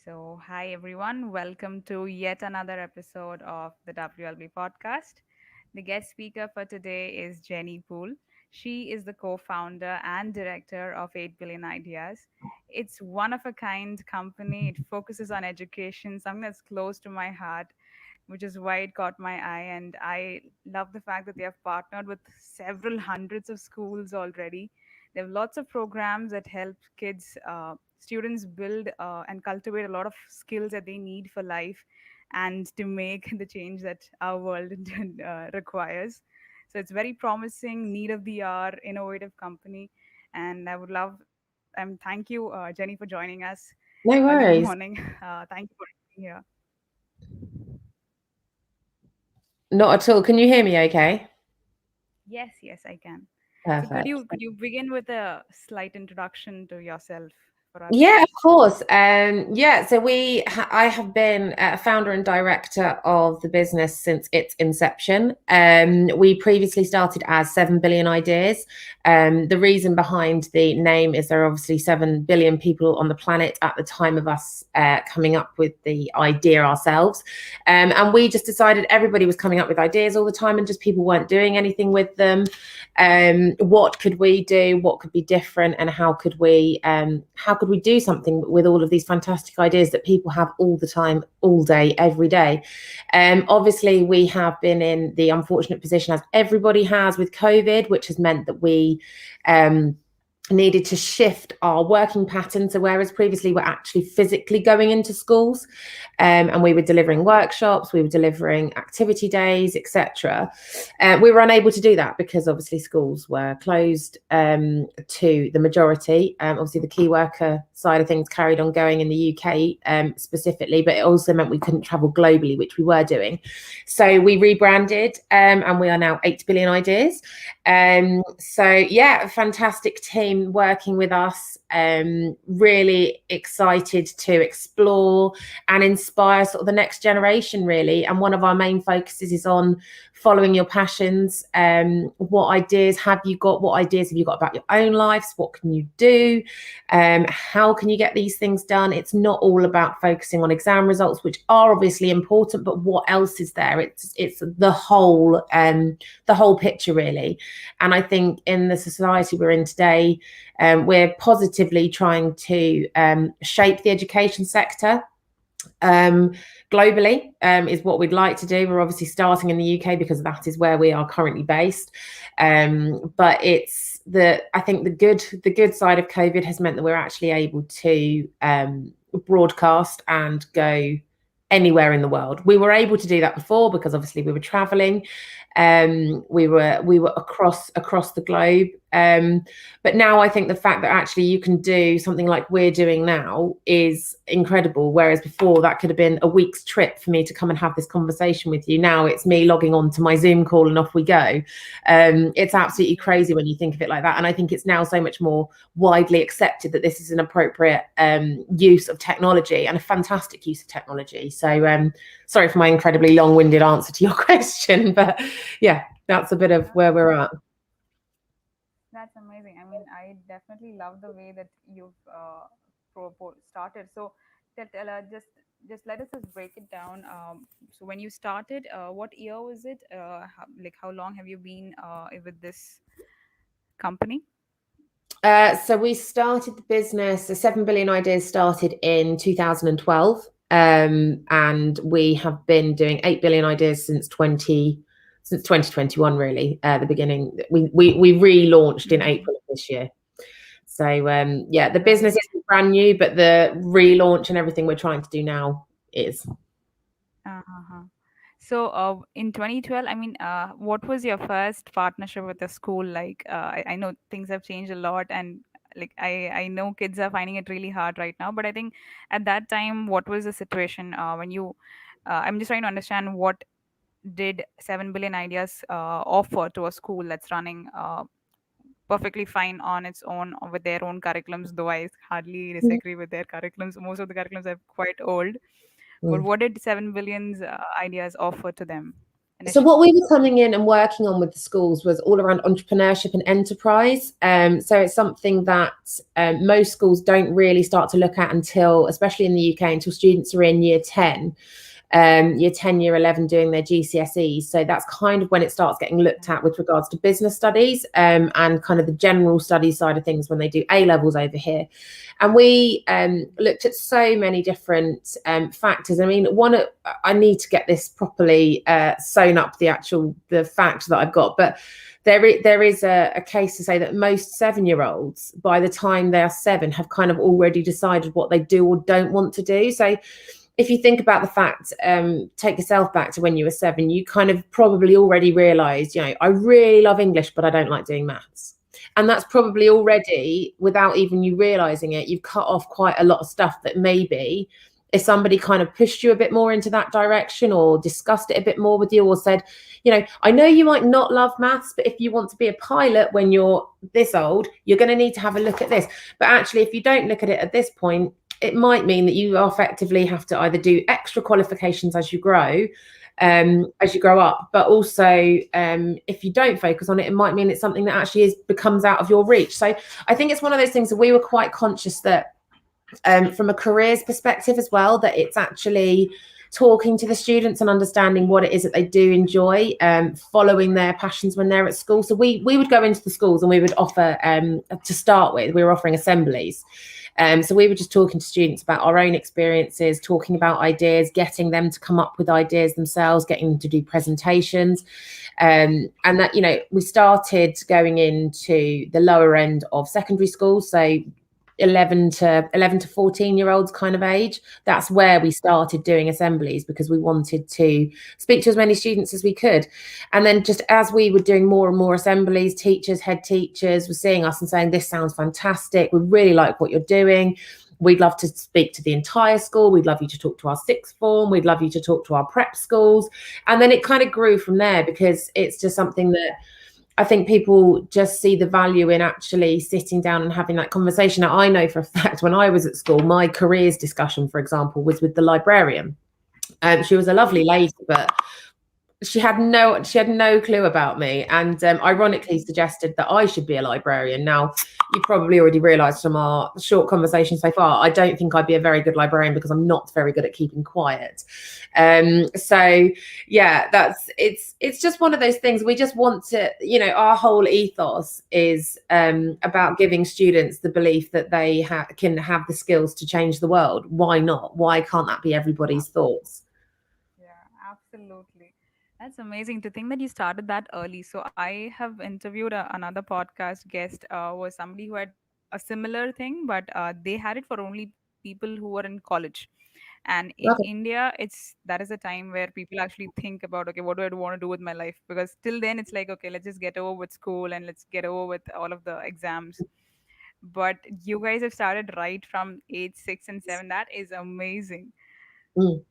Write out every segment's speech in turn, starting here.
Hi everyone, welcome to yet another episode of the WLB podcast. The guest speaker for today is Jenny Poole. She is the co founder and director of 8 Billion Ideas. It's one of a kind company. It focuses on education, something that's close to my heart, which is why it caught my eye. And I love the fact that they have partnered with several hundreds of schools already. They have lots of programs that help students build and cultivate a lot of skills that they need for life and to make the change that our world requires. So it's very promising, need of the hour, innovative company. And I would love, thank you, Jenny, for joining us. No Good worries. morning. Thank you for being here. Not at all. Can you hear me okay? Yes, yes, I can. So could Perfect. you begin with a slight introduction to yourself for our Yeah, of listeners? course. So I have been a founder and director of the business since its inception. We previously started as 7 billion ideas. The reason behind the name is there are obviously 7 billion people on the planet at the time of us coming up with the idea ourselves. And we just decided everybody was coming up with ideas all the time and just people weren't doing anything with them. What could we do? What could be different? And how could we do something with all of these fantastic ideas that people have all the time, all day, every day? Obviously, we have been in the unfortunate position, as everybody has, with COVID, which has meant that we needed to shift our working pattern. So whereas previously we're actually physically going into schools, and we were delivering workshops, we were delivering activity days, etc., we were unable to do that because obviously schools were closed to the majority. Obviously the key worker side of things carried on going in the UK specifically, but it also meant we couldn't travel globally, which we were doing. So we rebranded, and we are now 8 billion ideas. A fantastic team working with us. Really excited to explore and inspire sort of the next generation, really. And one of our main focuses is on following your passions. What ideas have you got? What ideas have you got about your own lives? What can you do? How can you get these things done? It's not all about focusing on exam results, which are obviously important, but what else is there? It's the whole picture, really. And I think in the society we're in today, we're positively trying to shape the education sector globally, is what we'd like to do. We're obviously starting in the UK because that is where we are currently based. But I think the good side of COVID has meant that we're actually able to broadcast and go anywhere in the world. We were able to do that before because obviously we were traveling. We were across the globe. But now I think the fact that actually you can do something like we're doing now is incredible. Whereas before that could have been a week's trip for me to come and have this conversation with you. Now it's me logging on to my Zoom call and off we go. It's absolutely crazy when you think of it like that. And I think it's now so much more widely accepted that this is an appropriate use of technology and a fantastic use of technology. So sorry for my incredibly long-winded answer to your question, but yeah, that's a bit of where we're at. That's amazing. I mean, I definitely love the way that you've started. So, just let us just break it down. So, when you started, what year was it? How long have you been with this company? So we started the business, the 7 billion ideas started in 2012. And we have been doing 8 billion ideas since 2021, really. The beginning, we relaunched in Mm-hmm. April of this year. So the business Right. isn't brand new, but the relaunch and everything we're trying to do now is. Uh-huh. So, in 2012, I mean, what was your first partnership with the school like? I know things have changed a lot, and I know kids are finding it really hard right now. But I think at that time, what was the situation when you? I'm just trying to understand what did 7 billion ideas offer to a school that's running perfectly fine on its own with their own curriculums. Though I hardly disagree with their curriculums. Most of the curriculums are quite old. But Mm. what did 7 billions ideas offer to them? So initially? what we were coming in and working on with the schools was all around entrepreneurship and enterprise. So it's something that most schools don't really start to look at until, especially in the UK, until students are in year 10. Year 10, year 11 doing their GCSEs. So that's kind of when it starts getting looked at with regards to business studies and kind of the general studies side of things when they do A levels over here. And we looked at so many different factors. I mean, I need to get this properly sewn up, the fact that I've got, but there is a case to say that most 7-year-olds, by the time they are 7, have kind of already decided what they do or don't want to do. So if you think about the fact, take yourself back to when you were 7, you kind of probably already realised, I really love English, but I don't like doing maths. And that's probably already, without even you realising it, you've cut off quite a lot of stuff that maybe if somebody kind of pushed you a bit more into that direction or discussed it a bit more with you or said, I know you might not love maths, but if you want to be a pilot when you're this old, you're going to need to have a look at this. But actually, if you don't look at it at this point, it might mean that you effectively have to either do extra qualifications as you grow up, but also if you don't focus on it, it might mean it's something that actually becomes out of your reach. So I think it's one of those things that we were quite conscious that from a careers perspective as well, that it's actually talking to the students and understanding what it is that they do enjoy, following their passions when they're at school. So we would go into the schools and we would offer, to start with, we were offering assemblies. So we were just talking to students about our own experiences, talking about ideas, getting them to come up with ideas themselves, getting them to do presentations. And that, we started going into the lower end of secondary school. So 11 to 14-year-olds kind of age. That's where we started doing assemblies because we wanted to speak to as many students as we could. And then just as we were doing more and more assemblies, teachers, head teachers were seeing us and saying, this sounds fantastic. We really like what you're doing. We'd love to speak to the entire school. We'd love you to talk to our sixth form. We'd love you to talk to our prep schools. And then it kind of grew from there because it's just something that I think people just see the value in actually sitting down and having that conversation. Now, I know for a fact when I was at school, my careers discussion, for example, was with the librarian. She was a lovely lady, but she had no clue about me, and ironically suggested that I should be a librarian. Now, you probably already realised from our short conversation so far, I don't think I'd be a very good librarian because I'm not very good at keeping quiet. So yeah, it's just one of those things. We just want to, our whole ethos is about giving students the belief that they can have the skills to change the world. Why not? Why can't that be everybody's thoughts? Yeah, absolutely. That's amazing to think that you started that early. So I have interviewed another podcast guest, was somebody who had a similar thing, but they had it for only people who were in college. And in Okay. India, that is a time where people actually think about, okay, what do I want to do with my life? Because till then, it's like, okay, let's just get over with school and let's get over with all of the exams. But you guys have started right from age 6 and 7. That is amazing. Mm.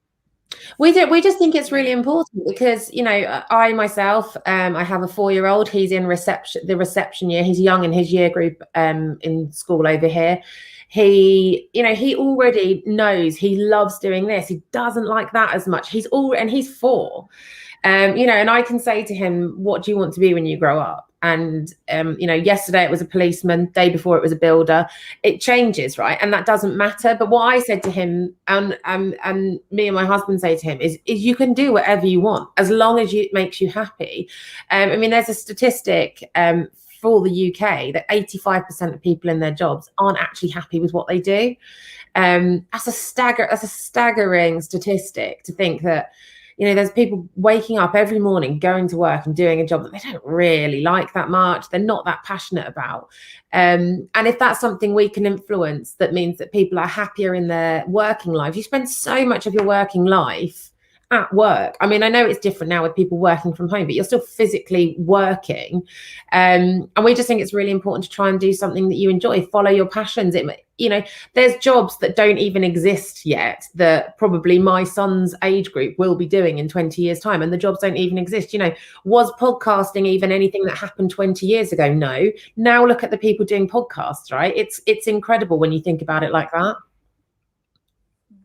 We just think it's really Yeah. important because I myself I have a 4-year-old. He's in the reception year. He's young in his year group in school over here. He already knows he loves doing this. He doesn't like that as much. And he's 4. And I can say to him, what do you want to be when you grow up? And yesterday it was a policeman, day before it was a builder. It changes, right? And that doesn't matter. But what I said to him, and me and my husband say to him, is you can do whatever you want as long as it makes you happy. There's a statistic for the UK that 85% of people in their jobs aren't actually happy with what they do. That's a staggering statistic to think that there's people waking up every morning, going to work and doing a job that they don't really like that much. They're not that passionate about. And if that's something we can influence, that means that people are happier in their working life. You spend so much of your working life at work. I know it's different now with people working from home, but you're still physically working. And we just think it's really important to try and do something that you enjoy, follow your passions. There's jobs that don't even exist yet that probably my son's age group will be doing in 20 years time, and the jobs don't even exist. Was podcasting even anything that happened 20 years ago? No. Now look at the people doing podcasts, right? It's incredible when you think about it like that.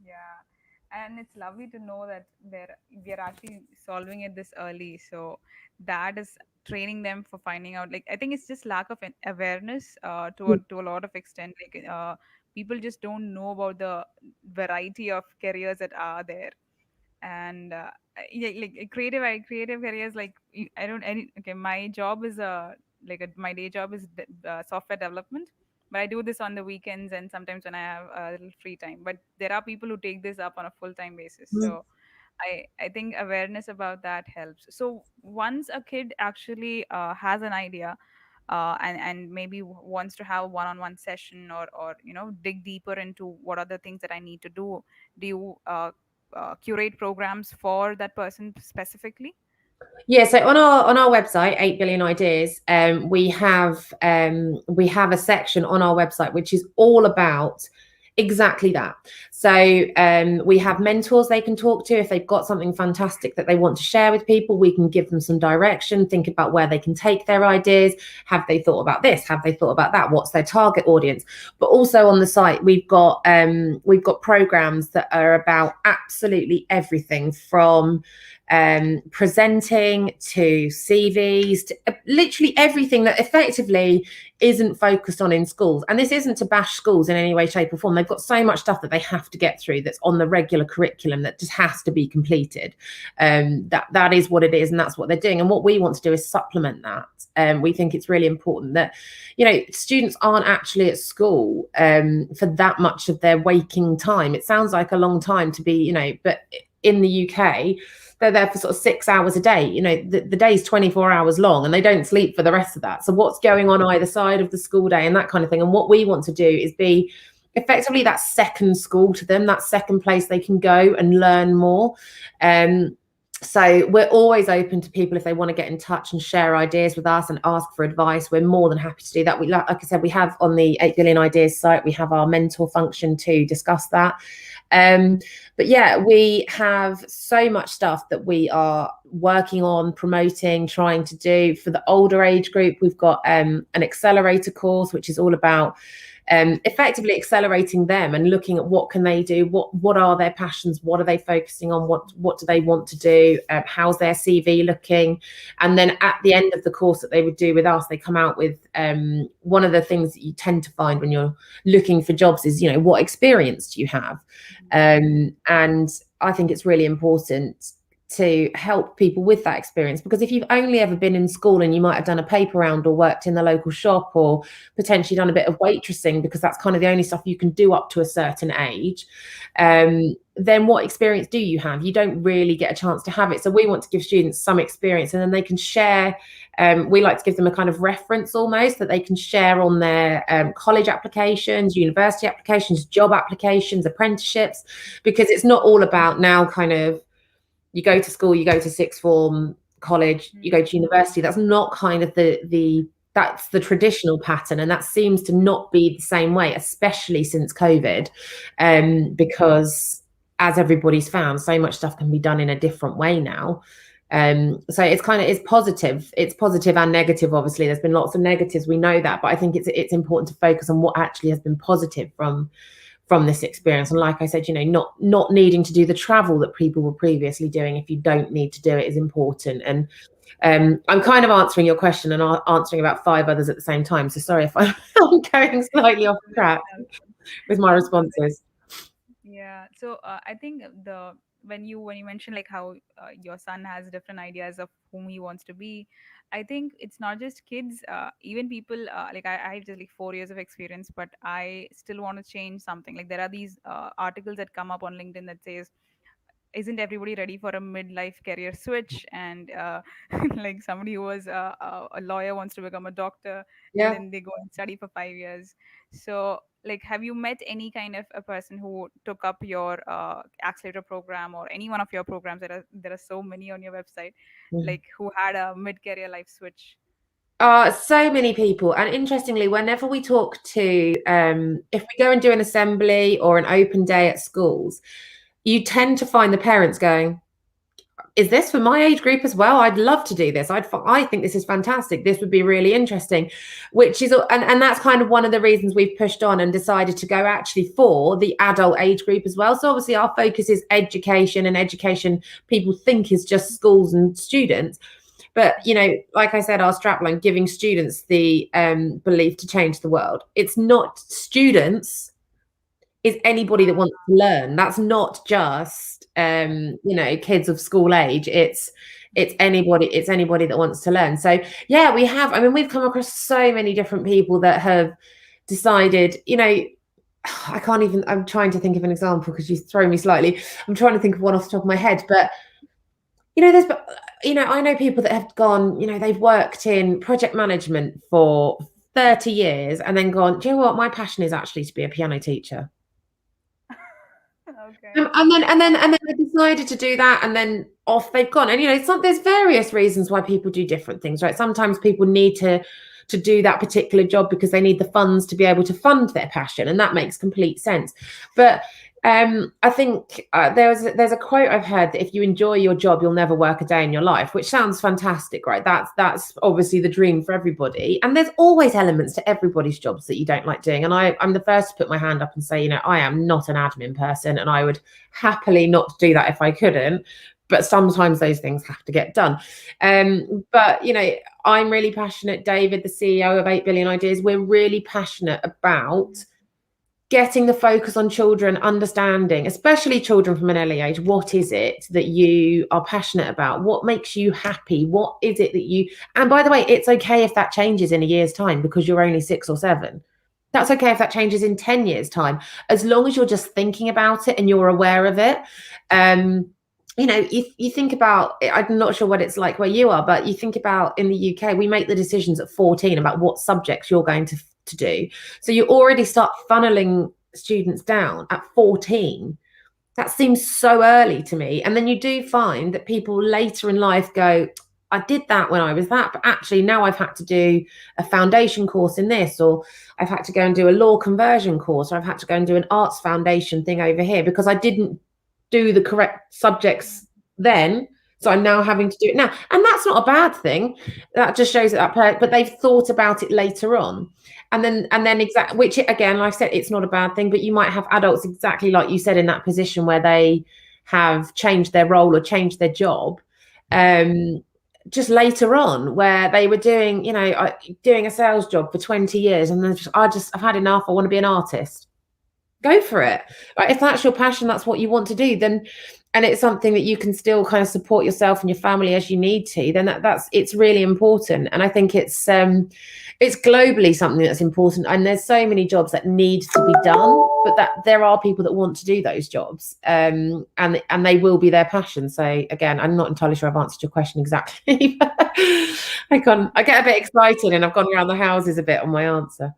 Yeah. and it's lovely to know that we're actually solving it this early. So that is training them for finding out. Like I think it's just lack of awareness to a lot of extent. Like people just don't know about the variety of careers that are there. And yeah, like creative areas, like I don't any okay, my job is my day job is software development, but I do this on the weekends and sometimes when I have a little free time. But there are people who take this up on a full-time basis, so I think awareness about that helps. So once a kid actually has an idea, and maybe wants to have a one-on-one session, or dig deeper into what are the things that I need to do you curate programs for that person specifically? Yeah, so on our website, 8 billion ideas, we have a section on our website which is all about exactly that. So we have mentors they can talk to if they've got something fantastic that they want to share with people. We can give them some direction, think about where they can take their ideas. Have they thought about this? Have they thought about that? What's their target audience? But also on the site, we've got programs that are about absolutely everything from presenting to CVs, to literally everything that effectively isn't focused on in schools. And this isn't to bash schools in any way, shape, or form. They've got so much stuff that they have to get through that's on the regular curriculum that just has to be completed. That is what it is, and that's what they're doing. And what we want to do is supplement that. We think it's really important that students aren't actually at school for that much of their waking time. It sounds like a long time to be, but in the UK, they're there for sort of 6 hours a day. The day's 24 hours long and they don't sleep for the rest of that. So what's going on either side of the school day and that kind of thing? And what we want to do is be effectively that second school to them, that second place they can go and learn more. So we're always open to people if they want to get in touch and share ideas with us and ask for advice. We're more than happy to do that. Like I said, we have on the 8 Billion Ideas site, we have our mentor function to discuss that. But yeah, we have so much stuff that we are working on, promoting, trying to do. For the older age group, we've got an accelerator course, which is all about effectively accelerating them and looking at what can they do, what are their passions, what are they focusing on, what do they want to do, how's their CV looking. And then at the end of the course that they would do with us, they come out with one of the things that you tend to find when you're looking for jobs is, what experience do you have? And I think it's really important to help people with that experience, because if you've only ever been in school and you might have done a paper round or worked in the local shop or potentially done a bit of waitressing, because that's kind of the only stuff you can do up to a certain age, then what experience do you have? You don't really get a chance to have it. So we want to give students some experience, and then they can share. We like to give them a kind of reference almost that they can share on their college applications, university applications, job applications, apprenticeships, because it's not all about now kind of you go to school, you go to sixth form, college, you go to university. That's not kind of that's the traditional pattern, and that seems to not be the same way, especially since COVID, because as everybody's found, so much stuff can be done in a different way now. So it's positive. It's positive and negative. Obviously, there's been lots of negatives. We know that, but I think it's important to focus on what actually has been positive from this experience. And like I said, not needing to do the travel that people were previously doing if you don't need to do it is important. And I'm kind of answering your question and answering about 5 others at the same time. So sorry if I'm going slightly off track with my responses. Yeah. So I think when you mention like how your son has different ideas of whom he wants to be, I think it's not just kids, even people, like I have just like 4 years of experience, but I still want to change something. Like there are these articles that come up on LinkedIn that says, isn't everybody ready for a midlife career switch? And like somebody who was a lawyer wants to become a doctor, and Yeah. then they go and study for 5 years. So like, have you met any kind of a person who took up your accelerator program or any one of your programs? There are so many on your website, like who had a mid-career life switch? So many people. And interestingly, whenever we talk to, if we go and do an assembly or an open day at schools, you tend to find the parents going, is this for my age group as well? I'd love to do this. I think this is fantastic. This would be really interesting, which is, and that's kind of one of the reasons we've pushed on and decided to go actually for the adult age group as well. So obviously our focus is education, and education people think is just schools and students. But, like I said, our strapline, giving students the belief to change the world. It's not students, is anybody that wants to learn. That's not just, kids of school age. It's anybody that wants to learn. So yeah, we've come across so many different people that have decided, I'm trying to think of an example because you throw me slightly. I'm trying to think of one off the top of my head, but I know people that have gone, they've worked in project management for 30 years and then gone, do you know what? My passion is actually to be a piano teacher. Okay. And then they decided to do that, and then off they've gone. And there's various reasons why people do different things, right? Sometimes people need to do that particular job because they need the funds to be able to fund their passion, and that makes complete sense. But I think there's a quote I've heard that if you enjoy your job, you'll never work a day in your life, which sounds fantastic, right? That's obviously the dream for everybody. And there's always elements to everybody's jobs that you don't like doing. And I'm the first to put my hand up and say, I am not an admin person, and I would happily not do that if I couldn't. But sometimes those things have to get done. But I'm really passionate. David, the CEO of 8 Billion Ideas, we're really passionate about getting the focus on children, understanding, especially children from an early age, what is it that you are passionate about? What makes you happy? What is it that and by the way, it's okay if that changes in a year's time because you're only 6 or 7. That's okay if that changes in 10 years' time, as long as you're just thinking about it and you're aware of it. If you think about it, I'm not sure what it's like where you are, but you think about in the UK, we make the decisions at 14 about what subjects you're going to do. So you already start funneling students down at 14. That seems so early to me. And then you do find that people later in life go, I did that when I was that, but actually now I've had to do a foundation course in this, or I've had to go and do a law conversion course, or I've had to go and do an arts foundation thing over here because I didn't do the correct subjects then. So I'm now having to do it now. And that's not a bad thing. That just shows but they've thought about it later on. And then exactly, which again, like I said, it's not a bad thing, but you might have adults exactly like you said in that position where they have changed their role or changed their job. Just later on, where they were doing, doing a sales job for 20 years, and then I've had enough. I want to be an artist. Go for it. Right? If that's your passion, that's what you want to do, then, and it's something that you can still kind of support yourself and your family as you need to, then it's really important. And I think it's globally something that's important. And there's so many jobs that need to be done, but that there are people that want to do those jobs, and they will be their passion. So again, I'm not entirely sure I've answered your question exactly. I get a bit excited, and I've gone around the houses a bit on my answer.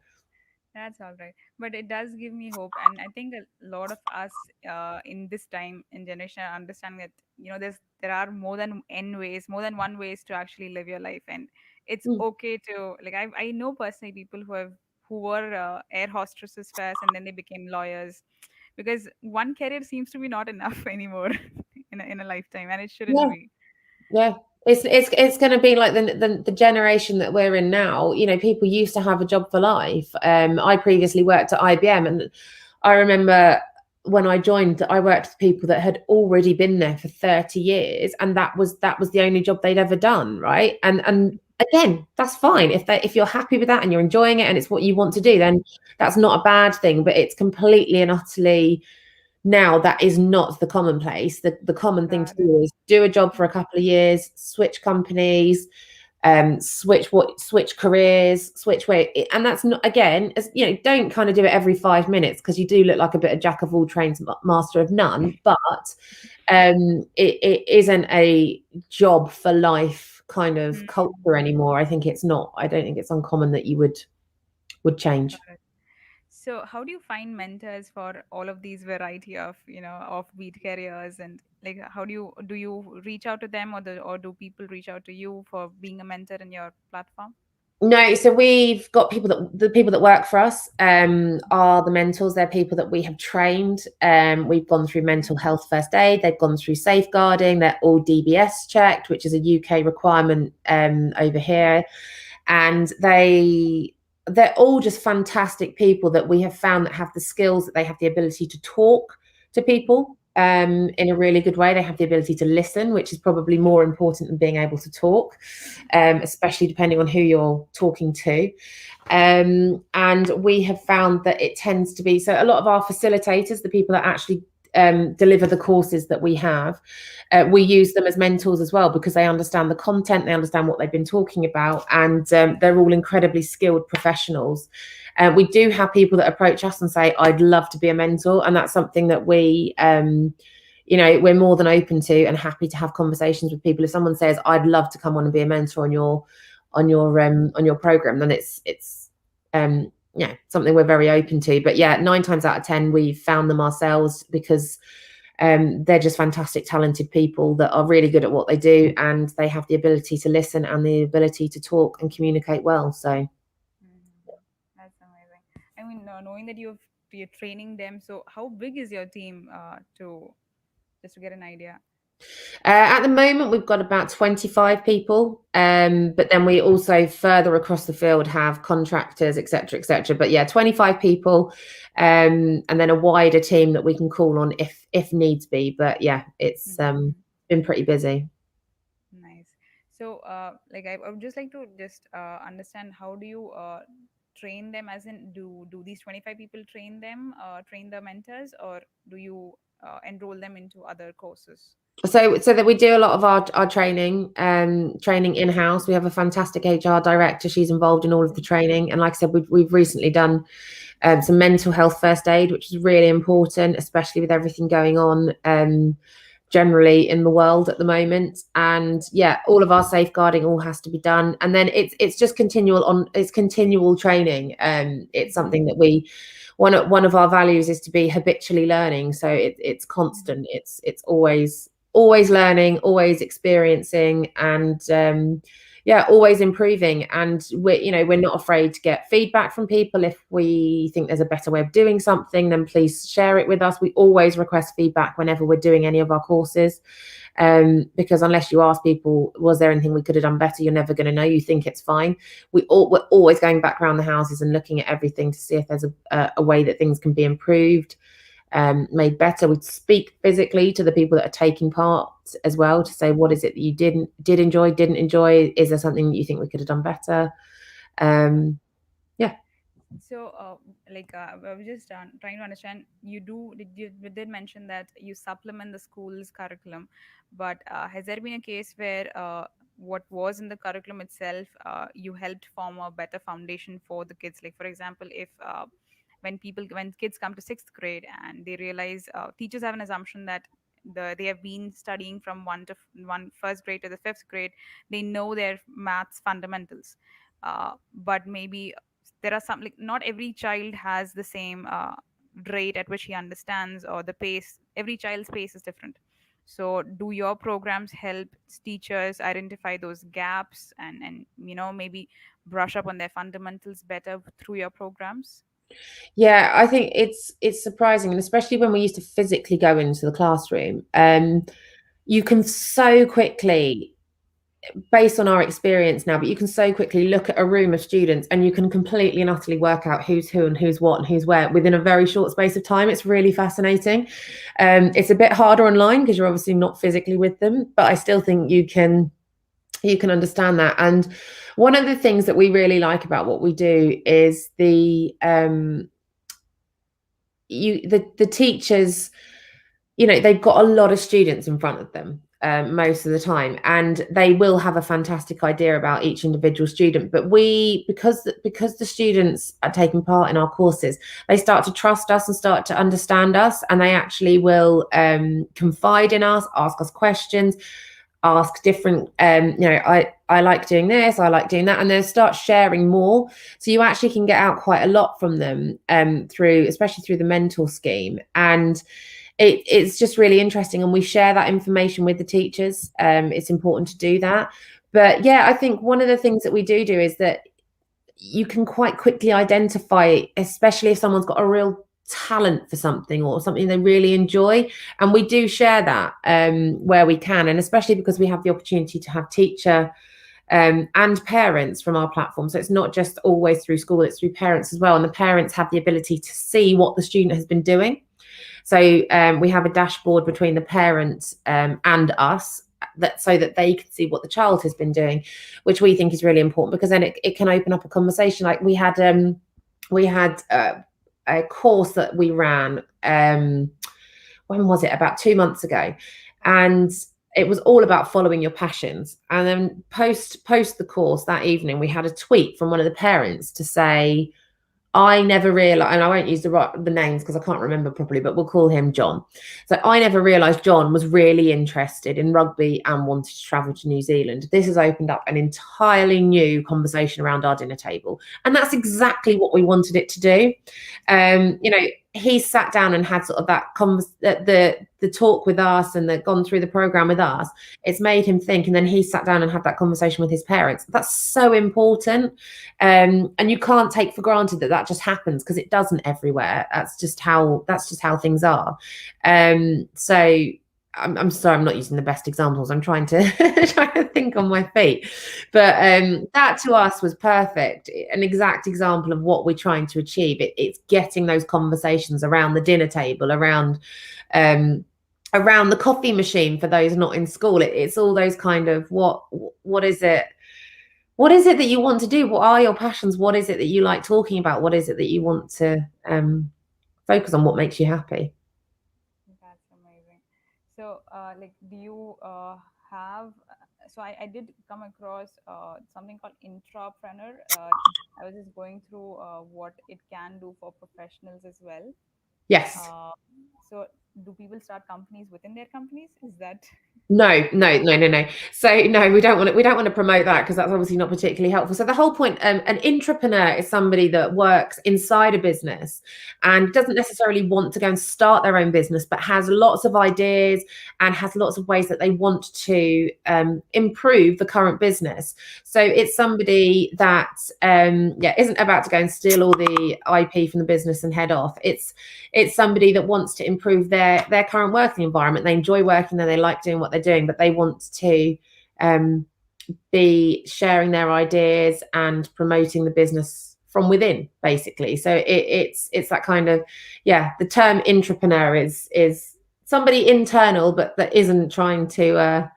That's all right. But it does give me hope. And I think a lot of us in this time in generation are understanding that, there are more than more than one ways to actually live your life. And it's okay to, like, I know personally people who were air hostesses first and then they became lawyers, because one career seems to be not enough anymore in a lifetime, and it shouldn't be. Yeah. It's going to be like the generation that we're in now. People used to have a job for life. I previously worked at IBM, and I remember when I joined, I worked with people that had already been there for 30 years, and that was the only job they'd ever done, right? And again, that's fine if you're happy with that and you're enjoying it and it's what you want to do, then that's not a bad thing. But it's completely and utterly, now that is not the commonplace. The common thing to do is do a job for a couple of years, switch companies, switch careers, switch way. And that's not, again, don't kind of do it every 5 minutes, because you do look like a bit of jack of all trades, master of none. But it isn't a job for life kind of culture anymore. I think it's not. I don't think it's uncommon that you would change. So how do you find mentors for all of these variety of, offbeat careers, and like how do you reach out to them, or do people reach out to you for being a mentor in your platform? No, so we've got the people that work for us are the mentors. They're people that we have trained. We've gone through mental health first aid. They've gone through safeguarding. They're all DBS checked, which is a UK requirement over here, and they're all just fantastic people that we have found that have the skills, that they have the ability to talk to people in a really good way. They have the ability to listen, which is probably more important than being able to talk, especially depending on who you're talking to. And we have found that it tends to be, so a lot of our facilitators, the people that actually deliver the courses that we have, we use them as mentors as well, because they understand the content, they understand what they've been talking about, and they're all incredibly skilled professionals. We do have people that approach us and say, I'd love to be a mentor, and that's something that we we're more than open to and happy to have conversations with people. If someone says, I'd love to come on and be a mentor on your program, then it's something we're very open to. But yeah, 9 times out of 10 we've found them ourselves, because they're just fantastic, talented people that are really good at what they do, and they have the ability to listen and the ability to talk and communicate well. So That's amazing. I mean, knowing that you're training them, so how big is your team to just to get an idea? At the moment, we've got about 25 people, but then we also further across the field have contractors, etc., etc. But yeah, 25 people, and then a wider team that we can call on if needs be. But yeah, it's been pretty busy. Nice. So, I would just like to just understand, how do you train them? As in, do these 25 people train the mentors, or do you enroll them into other courses? So that we do a lot of our training in-house. We have a fantastic HR director. She's involved in all of the training, and like I said, we've recently done some mental health first aid, which is really important, especially with everything going on generally in the world at the moment. And yeah, all of our safeguarding all has to be done, and then it's just continual training. It's something that one of our values is to be habitually learning, so it's constant. It's always learning, always experiencing, and always improving. And we're not afraid to get feedback from people. If we think there's a better way of doing something, then please share it with us. We always request feedback whenever we're doing any of our courses, because unless you ask people, was there anything we could have done better, you're never going to know. You think it's fine. We're always going back around the houses and looking at everything to see if there's a way that things can be improved, made better. We speak physically to the people that are taking part as well, to say, what is it that you didn't enjoy? Is there something that you think we could have done better? So, I was just trying to understand. You did mention that you supplement the school's curriculum, but has there been a case where what was in the curriculum itself, you helped form a better foundation for the kids? Like, for example, if when kids come to sixth grade and they realize, teachers have an assumption that they have been studying from one first grade to the fifth grade, they know their maths fundamentals, but maybe there are some, like, not every child has the same rate at which he understands, or the pace. Every child's pace is different. So do your programs help teachers identify those gaps, and maybe brush up on their fundamentals better through your programs? Yeah, I think it's surprising, and especially when we used to physically go into the classroom, you can so quickly, based on our experience now, but you can so quickly look at a room of students and you can completely and utterly work out who's who and who's what and who's where within a very short space of time. It's really fascinating. It's a bit harder online because you're obviously not physically with them, but I still think you can understand that. And one of the things that we really like about what we do is the teachers, they've got a lot of students in front of them most of the time, and they will have a fantastic idea about each individual student. But because the students are taking part in our courses, they start to trust us and start to understand us, and they actually will confide in us, ask us questions, ask different, I like doing this, I like doing that, and they'll start sharing more. So you actually can get out quite a lot from them, especially through the mentor scheme. And it's just really interesting, and we share that information with the teachers. It's important to do that. But yeah, I think one of the things that we do is that you can quite quickly identify, especially if someone's got a real talent for something or something they really enjoy. And we do share that where we can, and especially because we have the opportunity to have teacher and parents from our platform. So it's not just always through school, it's through parents as well. And the parents have the ability to see what the student has been doing. So we have a dashboard between the parents and us, that so that they can see what the child has been doing, which we think is really important, because then it can open up a conversation. Like we had a course that we ran, when was it, about 2 months ago, and it was all about following your passions. And then post the course that evening, we had a tweet from one of the parents to say, I never realized, and I won't use the names because I can't remember properly, but we'll call him John. So I never realized John was really interested in rugby and wanted to travel to New Zealand. This has opened up an entirely new conversation around our dinner table. And that's exactly what we wanted it to do. He sat down and had sort of that the talk with us, and gone through the program with us. It's made him think, and then he sat down and had that conversation with his parents. That's so important, and you can't take for granted that just happens, because it doesn't everywhere. That's just how things are. So I'm sorry, I'm not using the best examples. I'm trying to think on my feet, but that to us was perfect, an exact example of what we're trying to achieve. It's getting those conversations around the dinner table, around the coffee machine for those not in school. It's all those kind of what is it? What is it that you want to do? What are your passions? What is it that you like talking about? What is it that you want to focus on? What makes you happy? That's amazing. So, do you have? So, I did come across something called intrapreneur. I was just going through what it can do for professionals as well. Yes. So, do people start companies within their companies? Is that? No. So no, we don't want to promote that, because that's obviously not particularly helpful. So the whole point, an intrapreneur is somebody that works inside a business and doesn't necessarily want to go and start their own business, but has lots of ideas and has lots of ways that they want to improve the current business. So it's somebody that isn't about to go and steal all the IP from the business and head off. It's somebody that wants to improve their current working environment. They enjoy working there, they like doing what they're doing, but they want to be sharing their ideas and promoting the business from within, basically. So it's that kind of, the term intrapreneur is somebody internal, but that isn't trying to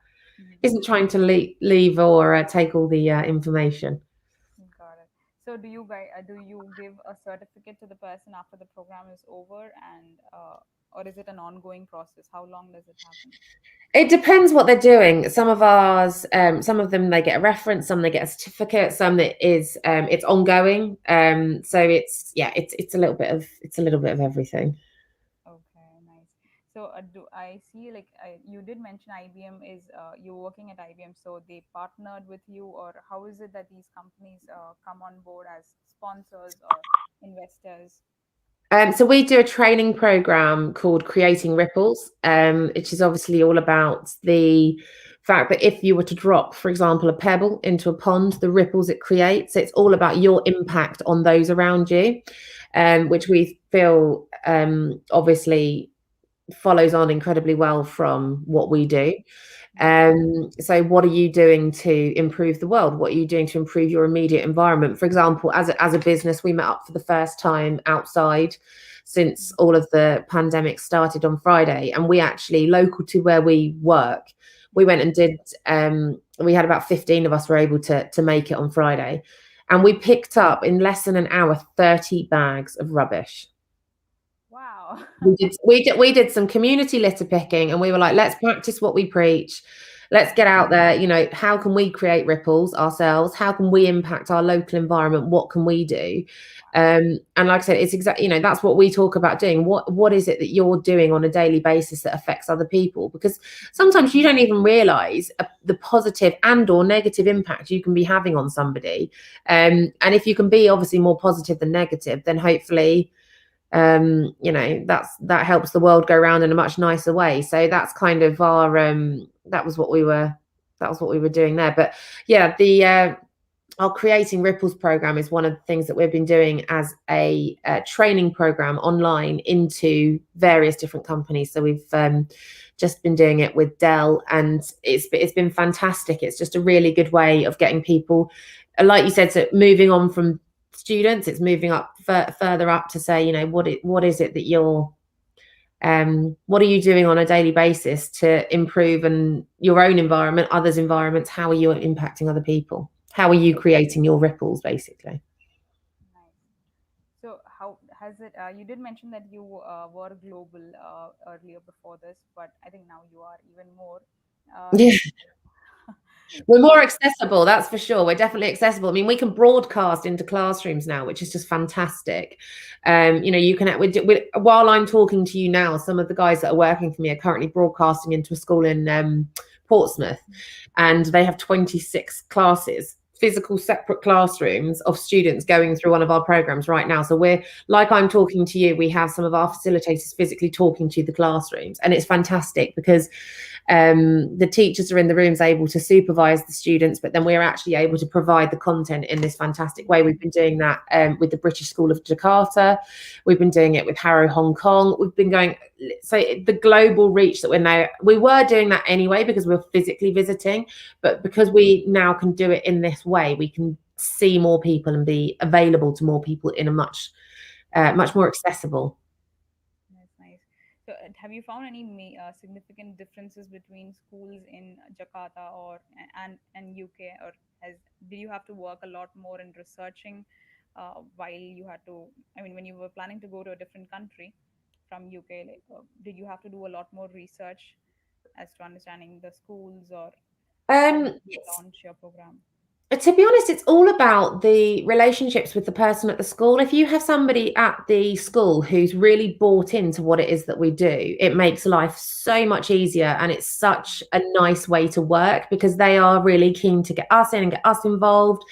leave or take all the information. Got it. So, do you give a certificate to the person after the program is over, and or is it an ongoing process? How long does it happen? It depends what they're doing. Some of ours, some of them they get a reference, some they get a certificate, some it is it's ongoing. So it's a little bit of everything. Okay, nice. So, do I see, you did mention IBM is you're working at IBM, so they partnered with you, or how is it that these companies come on board as sponsors or investors? So we do a training program called Creating Ripples, which is obviously all about the fact that if you were to drop, for example, a pebble into a pond, the ripples it creates. It's all about your impact on those around you, which we feel obviously follows on incredibly well from what we do. So what are you doing to improve the world? What are you doing to improve your immediate environment? For example, as a business, we met up for the first time outside since all of the pandemic started on Friday, and we actually, local to where we work, we went and did we had about 15 of us were able to make it on Friday, and we picked up in less than an hour 30 bags of rubbish. Wow. We did some community litter picking, and we were like, let's practice what we preach. Let's get out there. How can we create ripples ourselves? How can we impact our local environment? What can we do? And like I said, it's exactly, that's what we talk about doing. What is it that you're doing on a daily basis that affects other people? Because sometimes you don't even realize the positive and or negative impact you can be having on somebody. And if you can be obviously more positive than negative, then hopefully that helps the world go round in a much nicer way. So that's kind of our that was what we were doing there. But our Creating Ripples program is one of the things that we've been doing as a training program online into various different companies. So we've just been doing it with Dell, and it's been fantastic. It's just a really good way of getting people, like you said, so moving on from students, it's moving up further up to say, you know, what is it that you're what are you doing on a daily basis to improve and your own environment, others' environments? How are you impacting other people? How are you creating your ripples, basically? Nice. So, how has it? You did mention that you were global earlier before this, but I think now you are even more. Yeah, So, we're more accessible, that's for sure. We're definitely accessible. I mean, we can broadcast into classrooms now, which is just fantastic. You know, you can, while I'm talking to you now, some of the guys that are working for me are currently broadcasting into a school in Portsmouth, and they have 26 classes, physical separate classrooms of students going through one of our programs right now. So we're, like I'm talking to you, we have some of our facilitators physically talking to the classrooms, and it's fantastic because the teachers are in the rooms able to supervise the students, but then we're actually able to provide the content in this fantastic way. We've been doing that with the British School of Jakarta. We've been doing it with Harrow Hong Kong. We've been going, so the global reach that we were doing that anyway because we're physically visiting, but because we now can do it in this way, we can see more people and be available to more people in a much more accessible. that's nice. So, have you found any significant differences between schools in Jakarta or and UK, or has did you have to work a lot more in researching while you had to? I mean, when you were planning to go to a different country from UK, like, did you have to do a lot more research as to understanding the schools or how did you It's launch your program? To be honest, it's all about the relationships with the person at the school. If you have somebody at the school who's really bought into what it is that we do, it makes life so much easier. And it's such a nice way to work because they are really keen to get us in and get us involved.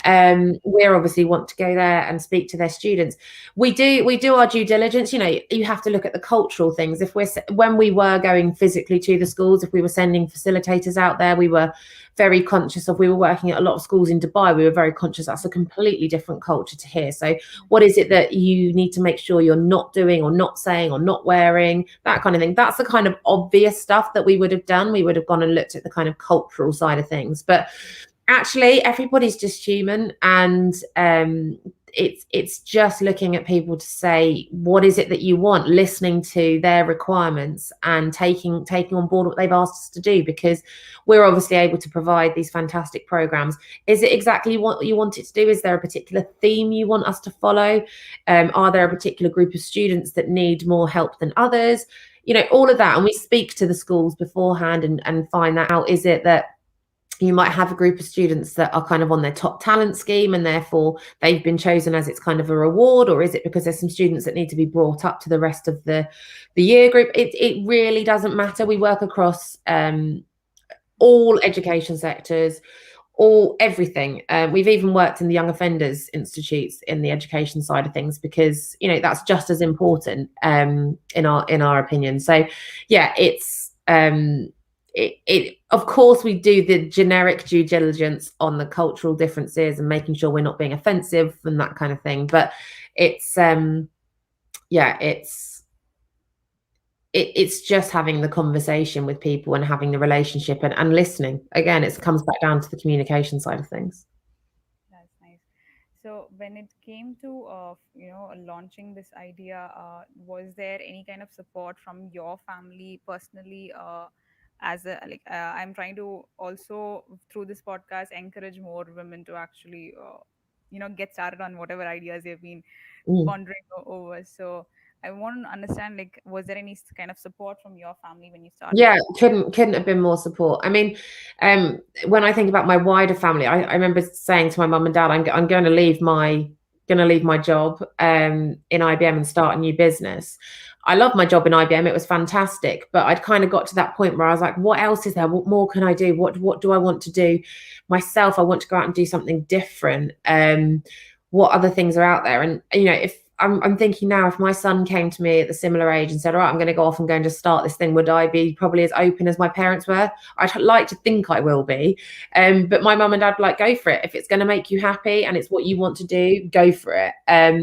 We obviously want to go there and speak to their students. We do our due diligence. You know, you have to look at the cultural things. When we were going physically to the schools, if we were sending facilitators out there, we were very conscious of, we were working at a lot of schools in Dubai, we were very conscious that's a completely different culture to here. So what is it that you need to make sure you're not doing or not saying or not wearing, that kind of thing. That's the kind of obvious stuff that we would have done. We would have gone and looked at the kind of cultural side of things, but actually everybody's just human, and it's just looking at people to say, what is it that you want, listening to their requirements and taking on board what they've asked us to do, because we're obviously able to provide these fantastic programs. Is it exactly what you want it to do? Is there a particular theme you want us to follow? Are there a particular group of students that need more help than others? You know, all of that. And we speak to the schools beforehand and find that out. Is it that you might have a group of students that are kind of on their top talent scheme and therefore they've been chosen as it's kind of a reward, or is it because there's some students that need to be brought up to the rest of the year group? It really doesn't matter. We work across all education sectors, everything. We've even worked in the Young Offenders Institutes in the education side of things, because you know that's just as important in our opinion. So yeah, it's of course we do the generic due diligence on the cultural differences and making sure we're not being offensive and that kind of thing, but it's it's just having the conversation with people and having the relationship and listening. Again, it comes back down to the communication side of things. That's nice. So when it came to launching this idea, was there any kind of support from your family personally? As a like, I'm trying to also through this podcast encourage more women to actually get started on whatever ideas they've been Mm. pondering over. So I want to understand, like, was there any kind of support from your family when you started? Yeah, couldn't have been more support. I mean, when I think about my wider family, I remember saying to my mum and dad, I'm going to leave my job in IBM and start a new business. I love my job in IBM. It was fantastic, but I'd kind of got to that point where I was like, what else is there? What more can I do? What do I want to do myself? I want to go out and do something different. What other things are out there? And you know, if I'm thinking now, if my son came to me at the similar age and said, all right, I'm going to go off and going to start this thing, would I be probably as open as my parents were? I'd like to think I will be. But my mum and dad were like, go for it. If it's going to make you happy and it's what you want to do, go for it,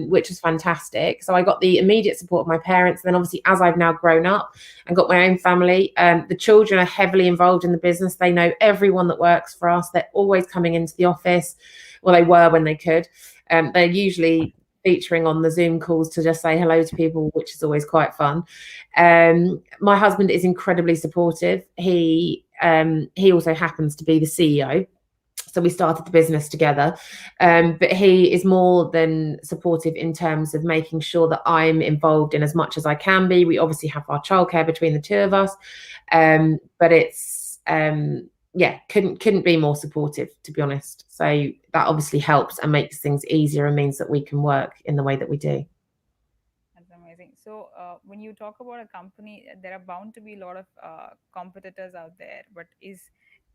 which was fantastic. So I got the immediate support of my parents. And then obviously, as I've now grown up and got my own family, the children are heavily involved in the business. They know everyone that works for us. They're always coming into the office. Well, they were when they could. They're usually featuring on the Zoom calls to just say hello to people, which is always quite fun. My husband is incredibly supportive. He also happens to be the CEO. So we started the business together. But he is more than supportive in terms of making sure that I'm involved in as much as I can be. We obviously have our childcare between the two of us. But it's couldn't be more supportive, to be honest. So that obviously helps and makes things easier and means that we can work in the way that we do. That's amazing. So, when you talk about a company, there are bound to be a lot of competitors out there. But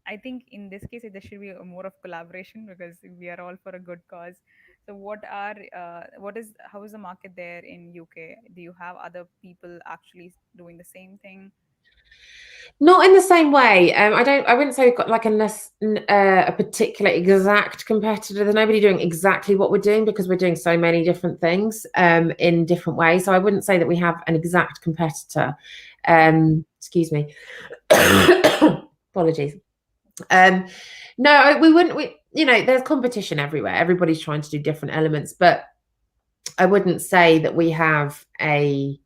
I think in this case, there should be more of collaboration because we are all for a good cause. So, how is the market there in UK? Do you have other people actually doing the same thing? Not in the same way. I wouldn't say we've got like a particular exact competitor. There's nobody doing exactly what we're doing because we're doing so many different things in different ways. So I wouldn't say that we have an exact competitor. Excuse me. Apologies. No, we wouldn't. There's competition everywhere. Everybody's trying to do different elements, but I wouldn't say that we have a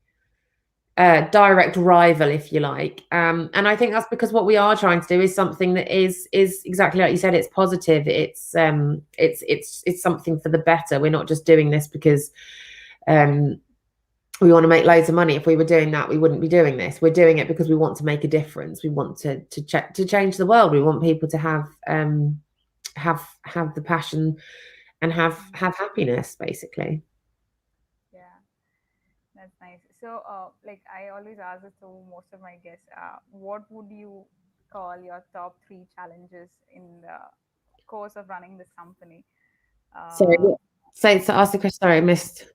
direct rival, if you like. And I think that's because what we are trying to do is something that is exactly like you said. It's positive. It's something for the better. We're not just doing this because we want to make loads of money. If we were doing that, we wouldn't be doing this. We're doing it because we want to make a difference. We want to change the world. We want people to have the passion and have happiness, basically. Yeah, that's nice. So, like I always ask this to most of my guests, what would you call your top three challenges in the course of running this company? Sorry. Uh, So ask the question. Sorry, I missed.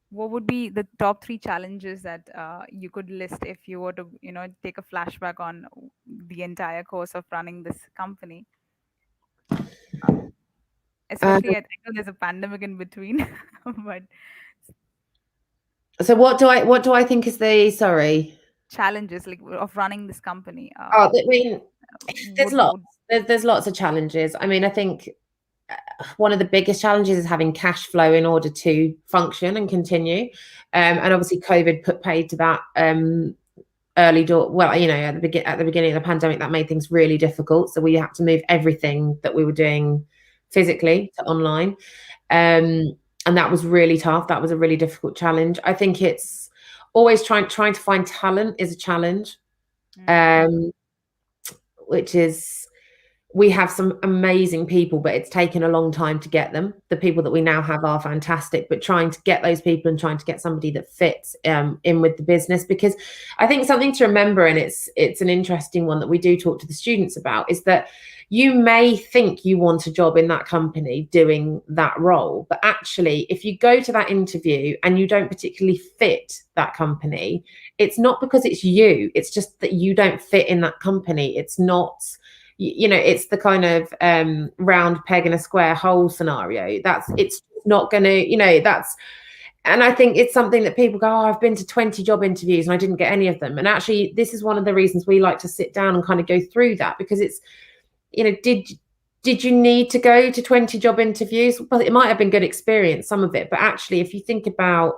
what would be the top three challenges that you could list if you were to, take a flashback on the entire course of running this company? Especially, I know there's a pandemic in between, but So what do I think is the sorry? challenges like of running this company. I mean, there's Would lots. There's lots of challenges. I mean, I think one of the biggest challenges is having cash flow in order to function and continue. And obviously, COVID put paid to that early door. Well, at the beginning of the pandemic, that made things really difficult. So we had to move everything that we were doing physically to online. And that was really tough. That was a really difficult challenge. I think it's always trying to find talent is a challenge, which is we have some amazing people, but it's taken a long time to get them. The people that we now have are fantastic, but trying to get those people and trying to get somebody that fits in with the business, because I think something to remember, and it's an interesting one that we do talk to the students about, is that you may think you want a job in that company doing that role, but actually if you go to that interview and you don't particularly fit that company, it's not because it's you, it's just that you don't fit in that company. It's not, it's the kind of round peg in a square hole scenario. It's not going to, and I think it's something that people go, oh, I've been to 20 job interviews and I didn't get any of them. And actually, this is one of the reasons we like to sit down and kind of go through that, because it's, did you need to go to 20 job interviews? Well, it might have been good experience, some of it, but actually, if you think about,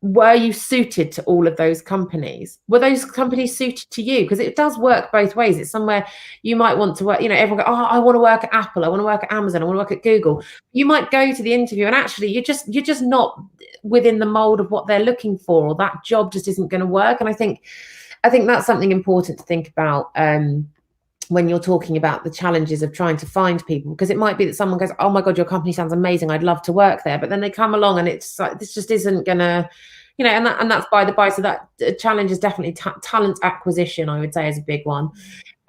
were you suited to all of those companies? Were those companies suited to you? Because it does work both ways. It's somewhere you might want to work. Everyone go, oh, I want to work at Apple. I want to work at Amazon. I want to work at Google. You might go to the interview and actually you're just not within the mold of what they're looking for, or that job just isn't going to work. And I think that's something important to think about when you're talking about the challenges of trying to find people, because it might be that someone goes, oh my God, your company sounds amazing, I'd love to work there. But then they come along and it's like, this just isn't gonna, and that's by the by. So that challenge is definitely talent acquisition, I would say, is a big one.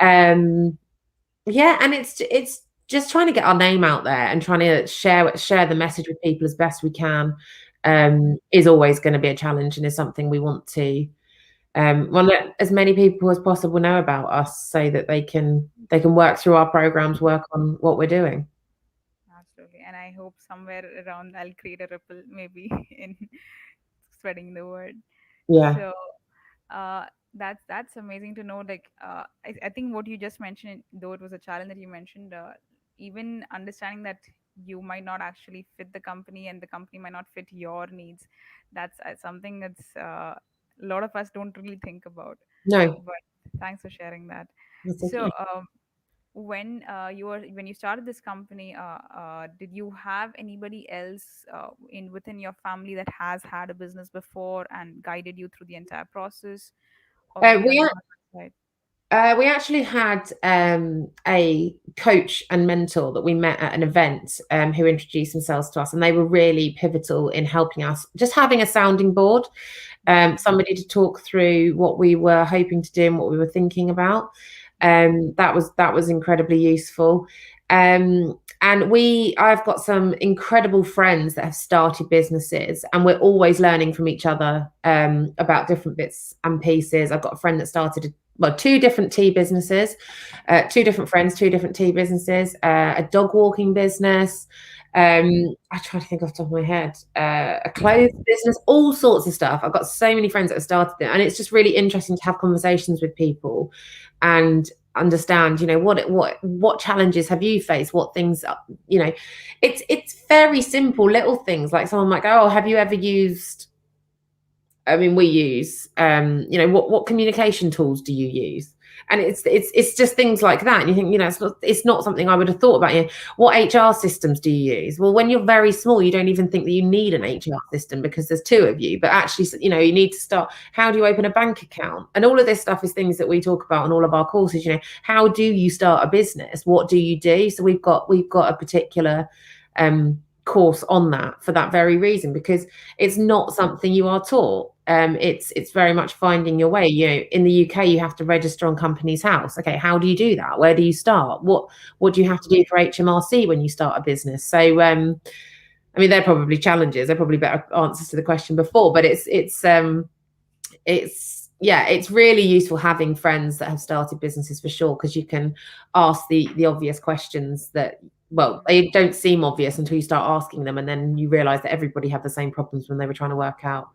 And it's just trying to get our name out there and trying to share the message with people as best we can. is always going to be a challenge, and is something we want to let as many people as possible know about us, so that they can work through our programs, work on what we're doing. Absolutely. And I hope somewhere around I'll create a ripple maybe in spreading the word. Yeah. So uh that's amazing to know. Like I think what you just mentioned, though it was a challenge that you mentioned, even understanding that you might not actually fit the company and the company might not fit your needs, that's something that's a lot of us don't really think about. No, But thanks for sharing that. that's So okay. when you started this company, did you have anybody else in within your family that has had a business before and guided you through the entire process, or were you We alone on that side? We actually had a coach and mentor that we met at an event, who introduced themselves to us, and they were really pivotal in helping us, just having a sounding board, somebody to talk through what we were hoping to do and what we were thinking about. That was incredibly useful. And I've got some incredible friends that have started businesses, and we're always learning from each other about different bits and pieces. I've got a friend that started two different tea businesses, two different friends, two different tea businesses, a dog walking business. I try to think off the top of my head, a clothes business, all sorts of stuff. I've got so many friends that have started it, and it's just really interesting to have conversations with people and understand, what challenges have you faced, what things, it's very simple little things, like someone might go, oh, have you ever used, I mean, we use, what communication tools do you use? And it's just things like that. And you think, it's not something I would have thought about. What HR systems do you use? Well, when you're very small, you don't even think that you need an HR system because there's two of you. But actually, you need to start. How do you open a bank account? And all of this stuff is things that we talk about on all of our courses. How do you start a business? What do you do? So we've got a particular course on that for that very reason, because it's not something you are taught. It's very much finding your way. In the UK, you have to register on Companies House. Okay, how do you do that? Where do you start? What do you have to do for HMRC when you start a business? So I mean, they're probably challenges. They're probably better answers to the question before, but it's really useful having friends that have started businesses, for sure, because you can ask the obvious questions that, well, they don't seem obvious until you start asking them, and then you realize that everybody had the same problems when they were trying to work out,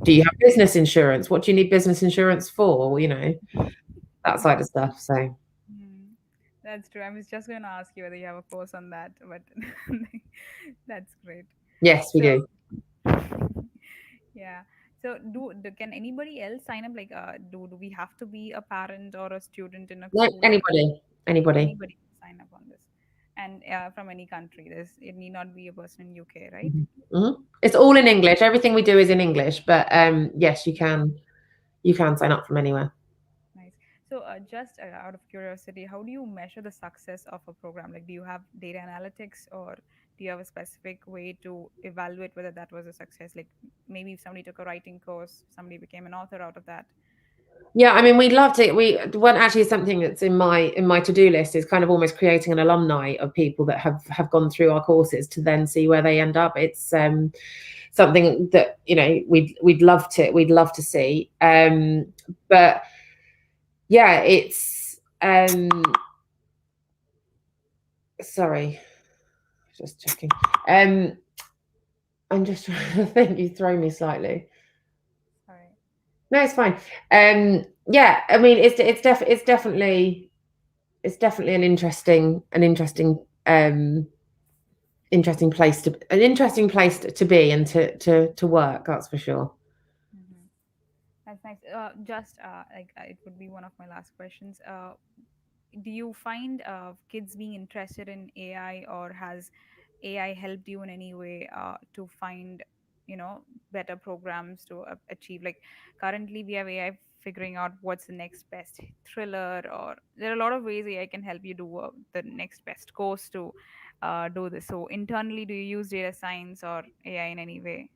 do you have business insurance? What do you need business insurance for? That side of stuff. So That's true. I was just going to ask you whether you have a course on that, but that's great. yes, we So do. yeah. So can anybody else sign up? Like, do we have to be a parent or a student in a No, school, or anybody. anybody can sign up on this? And from any country, it need not be a person in UK, right? Mm-hmm. It's all in English. Everything we do is in English, but yes, you can sign up from anywhere. Nice. So, just out of curiosity, how do you measure the success of a program? Like, do you have data analytics, or do you have a specific way to evaluate whether that was a success? Like, maybe if somebody took a writing course, somebody became an author out of that. Yeah, I mean, we'd love to. One actually something that's in my to-do list is kind of almost creating an alumni of people that have gone through our courses, to then see where they end up. It's something that we'd love to see. But yeah, it's sorry, just checking. I'm just trying to think. You throw me slightly. Sorry. No, it's fine. Yeah, I mean, it's definitely an interesting place to be and to work. That's for sure. Hmm. That's nice. Just like it would be one of my last questions. Do you find kids being interested in AI, or has AI helped you in any way to find, better programs to achieve? Like, currently we have AI figuring out what's the next best thriller, or there are a lot of ways AI can help you do the next best course to do this. So internally, do you use data science or AI in any way?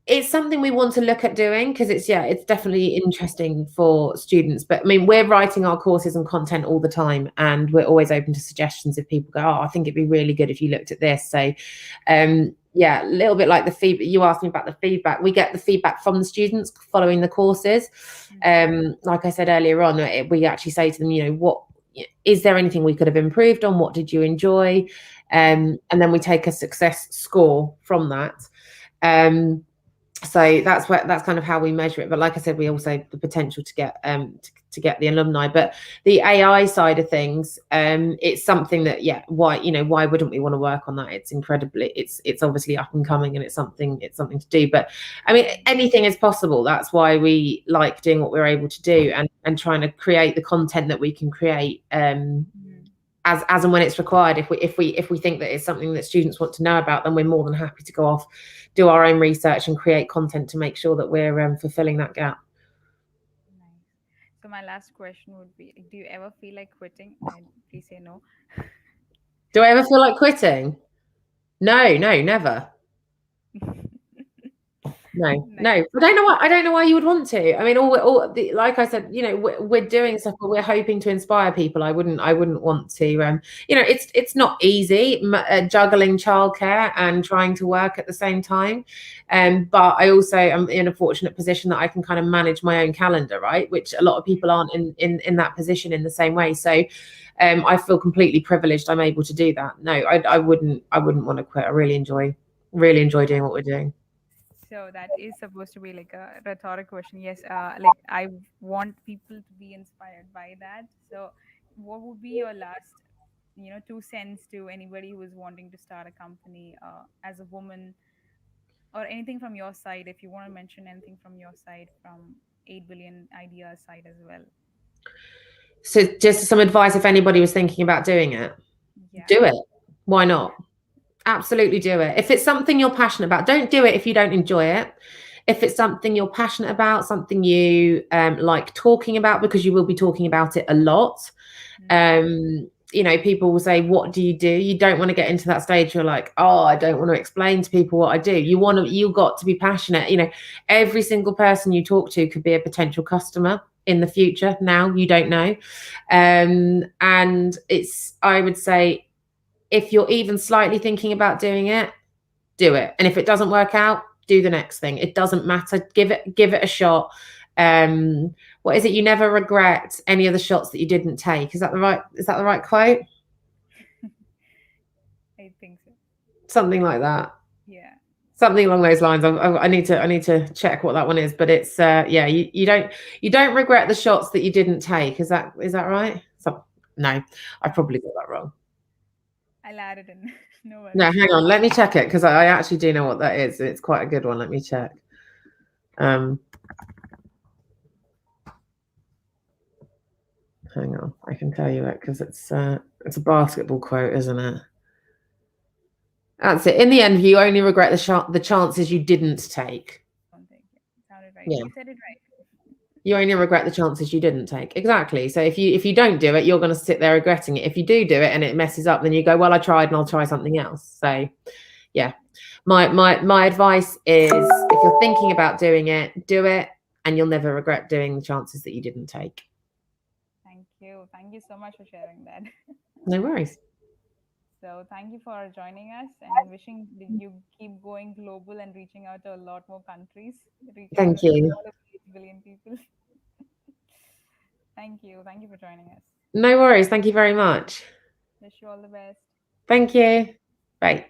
It's something we want to look at doing, because it's definitely interesting for students. But I mean, we're writing our courses and content all the time, and we're always open to suggestions if people go, oh, I think it'd be really good if you looked at this. So yeah, a little bit like the feedback. You asked me about the feedback. We get the feedback from the students following the courses. Like I said earlier on, we actually say to them, what is there anything we could have improved on? What did you enjoy? And then we take a success score from that. So that's kind of how we measure it. But like I said, we also the potential to get to get the alumni. But the AI side of things, it's something that why wouldn't we want to work on that? It's incredibly it's obviously up and coming, and it's something to do. But I mean, anything is possible. That's why we like doing what we're able to do, and trying to create the content that we can create as and when it's required. If we think that it's something that students want to know about, then we're more than happy to go off, do our own research, and create content to make sure that we're fulfilling that gap. Nice. So my last question would be: do you ever feel like quitting? And please say no. Do I ever feel like quitting? No, never. No. I don't know why you would want to. I mean, like I said, we're doing stuff, but we're hoping to inspire people. I wouldn't want to. It's not easy juggling childcare and trying to work at the same time. But I also am in a fortunate position that I can kind of manage my own calendar, right? Which a lot of people aren't in that position in the same way. So I feel completely privileged. I'm able to do that. No, I wouldn't want to quit. I really enjoy doing what we're doing. So that is supposed to be like a rhetoric question. Yes, like I want people to be inspired by that. So, what would be your last, 2 cents to anybody who is wanting to start a company as a woman, or anything from your side? If you want to mention anything from your side, from 8 billion ideas side as well. So just some advice, if anybody was thinking about doing it, do it. Why not? Absolutely do it. If it's something you're passionate about, don't do it if you don't enjoy it. If it's something you're passionate about, something you like talking about, because you will be talking about it a lot. People will say, what do? You don't want to get into that stage. You're like, oh, I don't want to explain to people what I do. You've got to be passionate. Every single person you talk to could be a potential customer in the future. Now you don't know. And I would say, if you're even slightly thinking about doing it, do it. And if it doesn't work out, do the next thing. It doesn't matter. Give it a shot. What is it? You never regret any of the shots that you didn't take. Is that the right quote? I think so. Something like that. Yeah. Something along those lines. I need to check what that one is, but it's you don't regret the shots that you didn't take. Is that right? No, I probably got that wrong. I'll add it in. No worries. No, hang on. Let me check it, because I actually do know what that is. It's quite a good one. Let me check. Hang on. I can tell you it, because it's a basketball quote, isn't it? That's it. In the end, you only regret the chances you didn't take. I don't think it sounded right. Yeah. You said it right. You only regret the chances you didn't take. Exactly. So if you don't do it, you're going to sit there regretting it. If you do it and it messes up, then you go, well, I tried and I'll try something else. So yeah, my advice is, if you're thinking about doing it, do it, and you'll never regret doing the chances that you didn't take. Thank you so much for sharing that. No worries. So thank you for joining us, and wishing that you keep going global and reaching out to a lot more countries. Thank you. All of 8 billion people. Thank you for joining us. No worries. Thank you very much. Wish you all the best. Thank you. Bye.